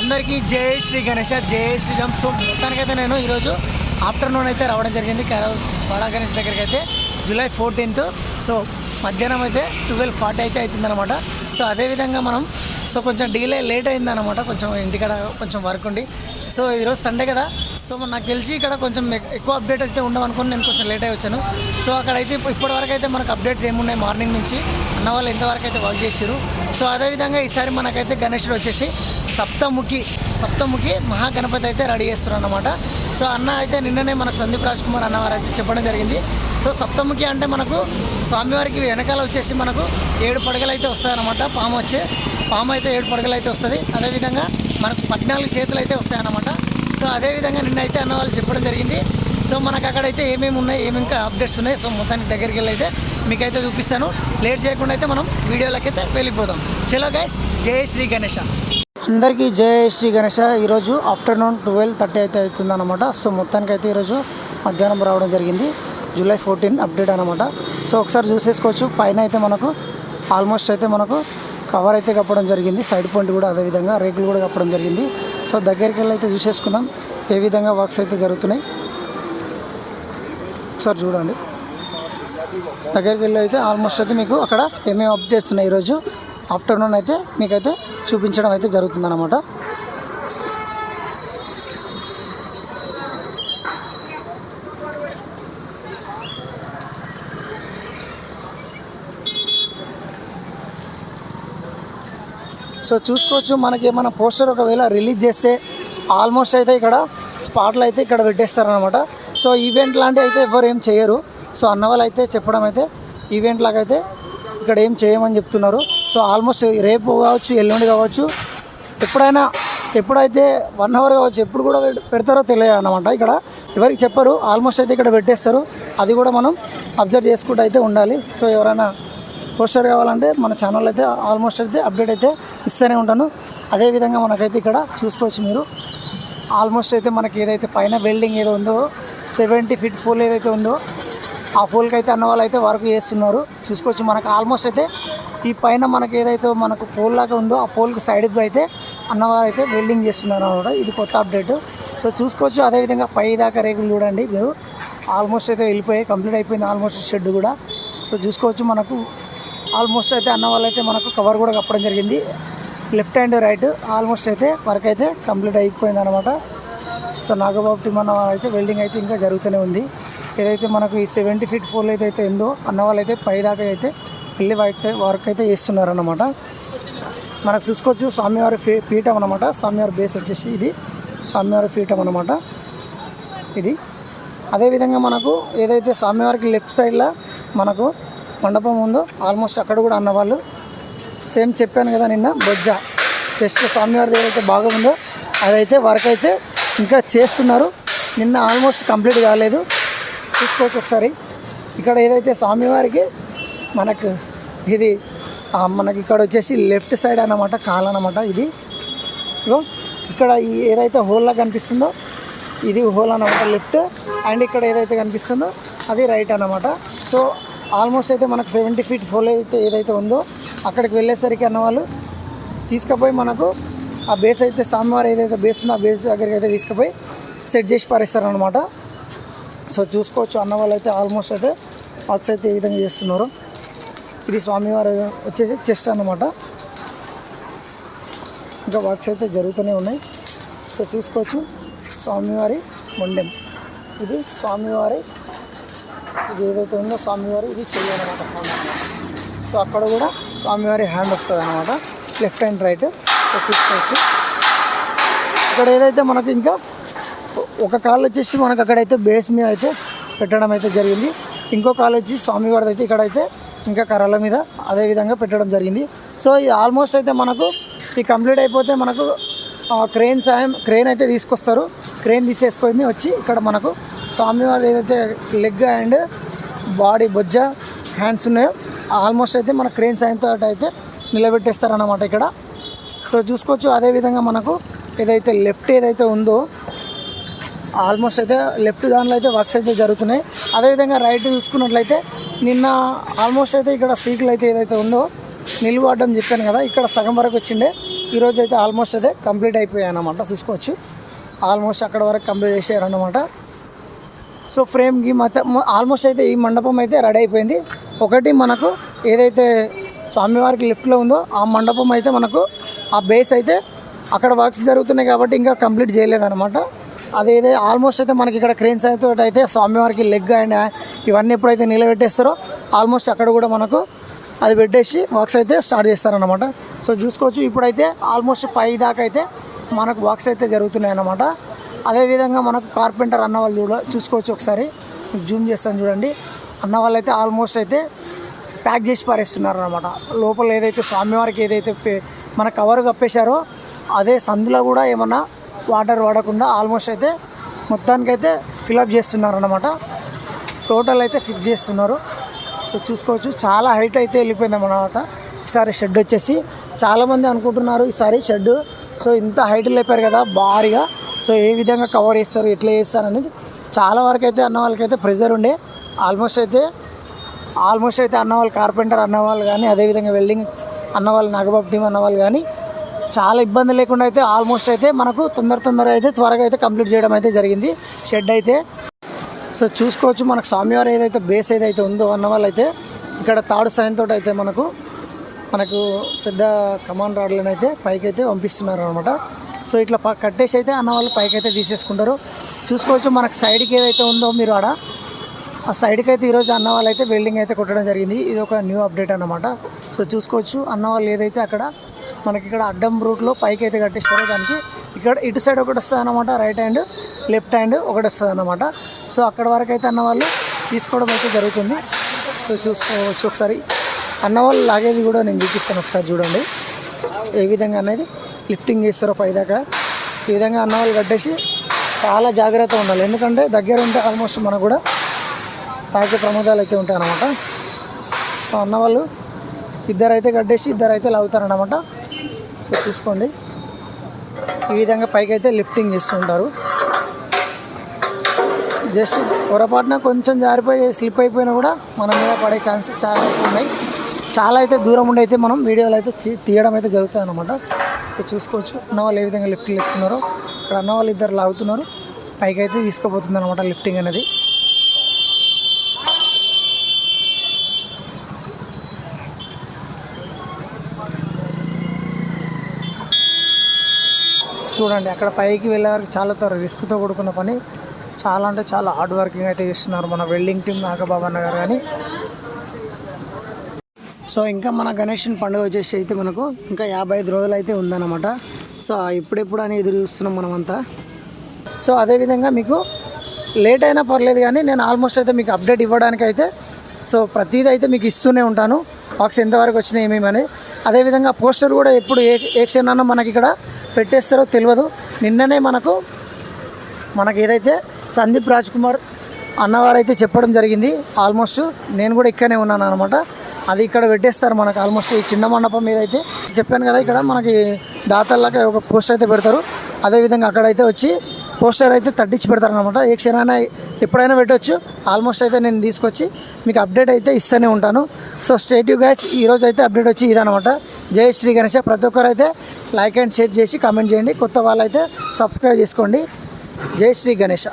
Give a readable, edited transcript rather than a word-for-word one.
అందరికీ జై శ్రీ గణేష, జై శ్రీరామ్. సో మొత్తానికైతే నేను ఈరోజు ఆఫ్టర్నూన్ అయితే రావడం జరిగింది బడా గణేష్ దగ్గరికి అయితే జూలై 14th. సో మధ్యాహ్నం అయితే 12:40 అయితే అవుతుందన్నమాట. సో అదేవిధంగా మనం కొంచెం లేట్ అయిందన్నమాట, కొంచెం ఇంటికాడ కొంచెం వర్క్ ఉండి. సో ఈరోజు సండే కదా, సో నాకు తెలిసి ఇక్కడ కొంచెం ఎక్కువ అప్డేట్ అయితే ఉండవనుకుని నేను కొంచెం లేట్ అయి వచ్చాను. సో అక్కడైతే ఇప్పటివరకు అయితే మనకు అప్డేట్స్ ఏమున్నాయి, మార్నింగ్ నుంచి అన్న వాళ్ళు ఎంతవరకు అయితే వర్క్ చేశారు. సో అదేవిధంగా ఈసారి మనకైతే గణేశుడు వచ్చేసి సప్తముఖి మహాగణపతి అయితే రెడీ చేస్తారు అన్నమాట. సో అన్న అయితే నిన్ననే మనకు సందీప్ రాజ్ కుమార్ అన్నవారు అయితే చెప్పడం జరిగింది. సో సప్తముఖి అంటే మనకు స్వామివారికి వెనకాల వచ్చేసి మనకు 7 పడగలు అయితే వస్తాయన్నమాట. పాము అయితే 7 పడగలు అయితే వస్తుంది. అదేవిధంగా మనకు 14 చేతులు అయితే వస్తాయన్నమాట. సో అదేవిధంగా నిన్నైతే అన్న వాళ్ళు చెప్పడం జరిగింది. సో మనకు అక్కడైతే ఏమేమి ఉన్నాయి, ఇంకా అప్డేట్స్ ఉన్నాయి. సో మొత్తానికి దగ్గరికి వెళ్ళి అయితే మీకైతే చూపిస్తాను. లేట్ చేయకుండా అయితే మనం వీడియోలకి అయితే వెళ్ళిపోదాం. చలో గైస్, జై శ్రీ గణేష. అందరికీ జై శ్రీ గణేష. ఈరోజు ఆఫ్టర్నూన్ 12:30 అయితే అవుతుందన్నమాట. సో మొత్తానికైతే ఈరోజు మధ్యాహ్నం రావడం జరిగింది. జూలై 14 అప్డేట్ అనమాట. సో ఒకసారి చూసేసుకోవచ్చు. పైన అయితే మనకు ఆల్మోస్ట్ అయితే మనకు కవర్ అయితే కప్పడం జరిగింది. సైడ్ పాయింట్ కూడా అదేవిధంగా రేకులు కూడా కప్పడం జరిగింది. సో దగ్గరికి వెళ్ళి అయితే చూసేసుకుందాం ఏ విధంగా వర్క్స్ అయితే జరుగుతున్నాయి. ఒకసారి చూడండి. దగ్గరికి వెళ్ళి అయితే ఆల్మోస్ట్ అయితే మీకు అక్కడ ఏమేమి అప్డేట్స్ ఉన్నాయి ఈరోజు ఆఫ్టర్నూన్ అయితే మీకైతే చూపించడం అయితే జరుగుతుందన్నమాట. సో చూసుకోవచ్చు, మనకి ఏమైనా పోస్టర్ ఒకవేళ రిలీజ్ చేస్తే ఆల్మోస్ట్ అయితే ఇక్కడ స్పాట్లు అయితే ఇక్కడ పెట్టేస్తారనమాట. సో ఈవెంట్ లాంటివి అయితే ఎవరు ఏం చేయరు. సో అన్న వాళ్ళు అయితే చెప్పడం అయితే ఈవెంట్ లాగా అయితే ఇక్కడ ఏం చేయమని చెప్తున్నారు. సో ఆల్మోస్ట్ రేపు కావచ్చు, ఎల్లుండి కావచ్చు, ఎప్పుడైతే 1 hour కావచ్చు, ఎప్పుడు కూడా పెడతారో తెలియదు అన్నమాట. ఇక్కడ ఎవరికి చెప్పరు, ఆల్మోస్ట్ అయితే ఇక్కడ పెట్టేస్తారు. అది కూడా మనం అబ్జర్వ్ చేసుకుంటూ అయితే ఉండాలి. సో ఎవరైనా పోస్టర్ కావాలంటే మన ఛానల్ అయితే ఆల్మోస్ట్ అయితే అప్డేట్ అయితే ఇస్తూనే ఉంటాను. అదేవిధంగా మనకైతే ఇక్కడ చూసుకోవచ్చు మీరు. ఆల్మోస్ట్ అయితే మనకి ఏదైతే పైన వెల్డింగ్ ఏదో ఉందో 70 feet పోల్ ఏదైతే ఉందో ఆ పోల్కి అయితే అన్న వాళ్ళు అయితే వర్క్ చేస్తున్నారు. చూసుకోవచ్చు మనకు ఆల్మోస్ట్ అయితే ఈ పైన మనకి ఏదైతే మనకు పోల్ లాగా ఉందో ఆ పోల్కి సైడ్కి అయితే అన్నవారు అయితే వెల్డింగ్ చేస్తున్నారు అనమాట. ఇది కొత్త అప్డేట్. సో చూసుకోవచ్చు. అదేవిధంగా పై దాకా రేకులు చూడండి మీరు. ఆల్మోస్ట్ అయితే వెళ్ళిపోయాయి, కంప్లీట్ అయిపోయింది ఆల్మోస్ట్ షెడ్ కూడా. సో చూసుకోవచ్చు మనకు ఆల్మోస్ట్ అయితే అన్న వాళ్ళు అయితే మనకు కవర్ కూడా కప్పడం జరిగింది. లెఫ్ట్ అండ్ రైట్ ఆల్మోస్ట్ అయితే వర్క్ అయితే కంప్లీట్ అయిపోయింది అనమాట. సో నాగబాబు టీమ్ అన్న వాళ్ళు అయితే వెల్డింగ్ అయితే ఇంకా జరుగుతూనే ఉంది. ఏదైతే మనకు ఈ 70 feet పోల్ అయితే ఉందో అన్న వాళ్ళు అయితే పై దాకా అయితే వెళ్ళి వర్క్ అయితే చేస్తున్నారన్నమాట. మనకు చూసుకోవచ్చు స్వామివారి పీఠం అనమాట. స్వామివారి బేస్ వచ్చేసి ఇది స్వామివారి పీఠం అనమాట ఇది. అదేవిధంగా మనకు ఏదైతే స్వామివారికి లెఫ్ట్ సైడ్లో మనకు మండపం ఉందో ఆల్మోస్ట్ అక్కడ కూడా అన్నవాళ్ళు సేమ్ చెప్పాను కదా నిన్న, బొజ్జ చెస్ట్ స్వామివారి ఏదైతే భాగం ఉందో అదైతే వర్క్ అయితే ఇంకా చేస్తున్నారు. నిన్న ఆల్మోస్ట్ కంప్లీట్ కాలేదు. చూసుకోవచ్చు ఒకసారి. ఇక్కడ ఏదైతే స్వామివారికి మనకు ఇది మనకి ఇక్కడ వచ్చేసి లెఫ్ట్ సైడ్ అన్నమాట, కాలు అన్నమాట ఇది. ఇక్కడ ఏదైతే హోల్లా కనిపిస్తుందో ఇది హోల్ అన్నమాట లెఫ్ట్, అండ్ ఇక్కడ ఏదైతే కనిపిస్తుందో అది రైట్ అన్నమాట. సో ఆల్మోస్ట్ అయితే మనకు 70 feet పోల్ అయితే ఏదైతే ఉందో అక్కడికి వెళ్ళేసరికి అన్నవాళ్ళు తీసుకుపోయి మనకు ఆ బేస్ అయితే స్వామివారు ఏదైతే బేస్ ఉందో ఆ బేస్ దగ్గరికి అయితే తీసుకుపోయి సెట్ చేసి పారేస్తారనమాట. సో చూసుకోవచ్చు అన్నవాళ్ళు అయితే ఆల్మోస్ట్ అయితే వర్క్స్ అయితే ఏ విధంగా చేస్తున్నారు. ఇది స్వామివారు వచ్చేసి చెస్ట్ అన్నమాట. ఇంకా వర్క్స్ అయితే జరుగుతూనే ఉన్నాయి. సో చూసుకోవచ్చు స్వామివారి మొండెం ఇది. స్వామివారి ఇది ఏదైతే ఉందో స్వామివారి ఇది చెయ్యాలన్నమాట హ్యాండ్. సో అక్కడ కూడా స్వామివారి హ్యాండ్ వస్తుంది అనమాట, లెఫ్ట్ అండ్ రైట్. సో చూసుకోవచ్చు ఇక్కడ ఏదైతే మనకు ఇంకా ఒక కాలు వచ్చేసి మనకు అక్కడైతే బేస్ మీద అయితే పెట్టడం అయితే జరిగింది. ఇంకో కాలు వచ్చి స్వామివారిది అయితే ఇక్కడైతే ఇంకా కర్రల మీద అదేవిధంగా పెట్టడం జరిగింది. సో ఇది ఆల్మోస్ట్ అయితే మనకు ఇది కంప్లీట్ అయిపోతే మనకు క్రెయిన్ అయితే తీసుకొస్తారు. క్రెయిన్ తీసేసుకొని వచ్చి ఇక్కడ మనకు స్వామివారి ఏదైతే leg and body Bojja hands ఉన్నాయో ఆల్మోస్ట్ అయితే మన క్రెయిన్ సాయంతో అయితే నిలబెట్టేస్తారన్నమాట ఇక్కడ. సో చూసుకోవచ్చు. అదేవిధంగా మనకు ఏదైతే లెఫ్ట్ ఏదైతే ఉందో ఆల్మోస్ట్ అయితే లెఫ్ట్ దానిలో అయితే వర్క్స్ అయితే జరుగుతున్నాయి. అదేవిధంగా రైట్ చూసుకున్నట్లయితే నిన్న ఆల్మోస్ట్ అయితే ఇక్కడ సీట్లు అయితే ఏదైతే ఉందో నిలువడ్డం చెప్పాను కదా, ఇక్కడ సగం వరకు వచ్చిండే. ఈరోజు అయితే ఆల్మోస్ట్ అయితే కంప్లీట్ అయిపోయాయి అన్నమాట. చూసుకోవచ్చు ఆల్మోస్ట్ అక్కడ వరకు కంప్లీట్ చేసారన్నమాట. సో ఫ్రేమ్కి మొత్తం ఆల్మోస్ట్ అయితే ఈ మండపం అయితే రెడీ అయిపోయింది. ఒకటి మనకు ఏదైతే స్వామివారికి లిఫ్ట్లో ఉందో ఆ మండపం అయితే మనకు ఆ బేస్ అయితే అక్కడ వర్క్స్ జరుగుతున్నాయి కాబట్టి ఇంకా కంప్లీట్ చేయలేదన్నమాట. అదేదే ఆల్మోస్ట్ అయితే మనకి ఇక్కడ క్రేన్స్ అయితే స్వామివారికి లెగ్ అండ్ ఇవన్నీ ఎప్పుడైతే నిలబెట్టేస్తారో ఆల్మోస్ట్ అక్కడ కూడా మనకు అది పెట్టేసి వర్క్స్ అయితే స్టార్ట్ చేస్తారన్నమాట. సో చూసుకోవచ్చు ఇప్పుడైతే ఆల్మోస్ట్ పై దాకా అయితే మనకు వర్క్స్ అయితే జరుగుతున్నాయి అన్నమాట. అదేవిధంగా మనకు కార్పెంటర్ అన్న వాళ్ళు చూసుకోవచ్చు. ఒకసారి జూమ్ చేస్తాను చూడండి. అన్న వాళ్ళు అయితే ఆల్మోస్ట్ అయితే ప్యాక్ చేసి పారేస్తున్నారు అనమాట. లోపల ఏదైతే స్వామివారికి ఏదైతే మన కవర్ కప్పేశారో అదే సందులో కూడా ఏమన్నా వాటర్ పడకుండా ఆల్మోస్ట్ అయితే మొత్తానికైతే ఫిలప్ చేస్తున్నారు అన్నమాట. టోటల్ అయితే ఫిక్స్ చేస్తున్నారు. సో చూసుకోవచ్చు చాలా హైట్ అయితే వెళ్ళిపోయింది అన్నమాట. ఈసారి షెడ్ వచ్చేసి చాలామంది అనుకుంటున్నారు ఈసారి షెడ్ సో ఇంత హైట్ లేపారు కదా భారీగా, సో ఏ విధంగా కవర్ చేస్తారు ఎట్లా చేస్తారు అనేది చాలా వరకు అయితే అన్న వాళ్ళకైతే ప్రెజర్ ఉండే. ఆల్మోస్ట్ అయితే అన్న వాళ్ళు కార్పెంటర్ అన్నవాళ్ళు కానీ అదేవిధంగా వెల్డింగ్ అన్నవాళ్ళు నాగబాబు టీం అన్నవాళ్ళు కానీ చాలా ఇబ్బంది లేకుండా అయితే ఆల్మోస్ట్ అయితే మనకు తొందరగా అయితే త్వరగా అయితే కంప్లీట్ చేయడం అయితే జరిగింది షెడ్ అయితే. సో చూసుకోవచ్చు మనకు స్వామివారి ఏదైతే బేస్ ఏదైతే ఉందో అన్న వాళ్ళు అయితే ఇక్కడ తాడు సాయంతో అయితే మనకు పెద్ద కమాండ్ రాడ్లను అయితే పైకి అయితే పంపిస్తున్నారు అనమాట. సో ఇట్లా కట్టేసి అయితే అన్న వాళ్ళు పైకి అయితే తీసేసుకుంటారు. చూసుకోవచ్చు మనకు సైడ్కి ఏదైతే ఉందో మీరు ఆడ ఆ సైడ్కి అయితే ఈరోజు అన్న వాళ్ళు అయితే వెల్డింగ్ అయితే కొట్టడం జరిగింది. ఇది ఒక న్యూ అప్డేట్ అన్నమాట. సో చూసుకోవచ్చు అన్న వాళ్ళు ఏదైతే అక్కడ మనకి ఇక్కడ అడ్డం రూట్లో పైకి అయితే కట్టేస్తారో దానికి ఇక్కడ ఇటు సైడ్ ఒకటి వస్తుంది అన్నమాట, రైట్ హ్యాండ్ లెఫ్ట్ హ్యాండ్ ఒకటి వస్తుంది అన్నమాట. సో అక్కడ వరకు అయితే అన్న వాళ్ళు తీసుకోవడం అయితే జరుగుతుంది. సో చూసుకోవచ్చు ఒకసారి అన్న వాళ్ళు లాగేది కూడా నేను చూపిస్తాను. ఒకసారి చూడండి ఏ విధంగా అనేది లిఫ్టింగ్ చేస్తారో పైదాకా. ఈ విధంగా అన్న వాళ్ళు కట్టేసి చాలా జాగ్రత్తగా ఉండాలి, ఎందుకంటే దగ్గర ఉంటే ఆల్మోస్ట్ మనకు కూడా తాకే ప్రమాదాలు అయితే ఉంటాయి అన్నమాట. సో అన్న వాళ్ళు ఇద్దరైతే కట్టేసి ఇద్దరైతే లాగుతారన్నమాట. సో చూసుకోండి ఈ విధంగా పైకి అయితే లిఫ్టింగ్ చేస్తుంటారు. జస్ట్ పొరపాటున కొంచెం జారిపోయి స్లిప్ అయిపోయినా కూడా మన మీద పడే ఛాన్సెస్ చాలా ఉన్నాయి. చాలా అయితే దూరం ఉండి అయితే మనం వీడియోలు అయితే తీయడం అయితే జరుగుతుంది అన్నమాట. సో చూసుకోవచ్చు అన్న వాళ్ళు ఏ విధంగా లిఫ్టింగ్ ఎక్కుతున్నారో. ఇక్కడ అన్న వాళ్ళు ఇద్దరు లాగుతున్నారు, పైకి అయితే తీసుకుపోతుంది అనమాట లిఫ్టింగ్ అనేది. చూడండి అక్కడ పైకి వెళ్ళే వరకు చాలా రిస్క్తో కూడుకున్న పని. చాలా అంటే చాలా హార్డ్ వర్కింగ్ అయితే చేస్తున్నారు మన వెల్డింగ్ టీం నాగబాబు అన్న గారు కానీ. సో ఇంకా మన గణేషన్ పండుగ వచ్చేసి అయితే మనకు ఇంకా 55 రోజులు అయితే ఉందన్నమాట. సో ఎప్పుడెప్పుడు అని ఎదురు చూస్తున్నాం మనమంతా. సో అదేవిధంగా మీకు లేట్ అయినా పర్లేదు కానీ నేను ఆల్మోస్ట్ అయితే మీకు అప్డేట్ ఇవ్వడానికి అయితే సో ప్రతిదీ అయితే మీకు ఇస్తూనే ఉంటాను. బాక్స్ ఎంతవరకు వచ్చినాయి ఏమేమని. అదేవిధంగా పోస్టర్ కూడా ఎప్పుడు ఏ క్షణాన మనకి ఇక్కడ పెట్టేస్తారో తెలియదు. నిన్ననే మనకు ఏదైతే సందీప్ రాజ్ కుమార్ అన్నవారు అయితే చెప్పడం జరిగింది. ఆల్మోస్ట్ నేను కూడా ఇక్కడనే ఉన్నాను అనమాట. అది ఇక్కడ పెట్టేస్తారు మనకు ఆల్మోస్ట్ ఈ చిన్న మండపం మీద అయితే చెప్పాను కదా. ఇక్కడ మనకి దాతల్లాగా ఒక పోస్టర్ అయితే పెడతారు. అదేవిధంగా అక్కడైతే వచ్చి పోస్టర్ అయితే తట్టించి పెడతారు అనమాట. ఏ క్షణాన్ని ఎప్పుడైనా పెట్టవచ్చు. ఆల్మోస్ట్ అయితే నేను తీసుకొచ్చి మీకు అప్డేట్ అయితే ఇస్తూనే ఉంటాను. సో స్టేట్ యూ గైస్ ఈరోజు అయితే అప్డేట్ వచ్చి ఇదనమాట. జై శ్రీ గణేష. ప్రతి ఒక్కరు అయితే లైక్ అండ్ షేర్ చేసి కామెంట్ చేయండి. కొత్త వాళ్ళు అయితే సబ్స్క్రైబ్ చేసుకోండి. జై శ్రీ గణేష.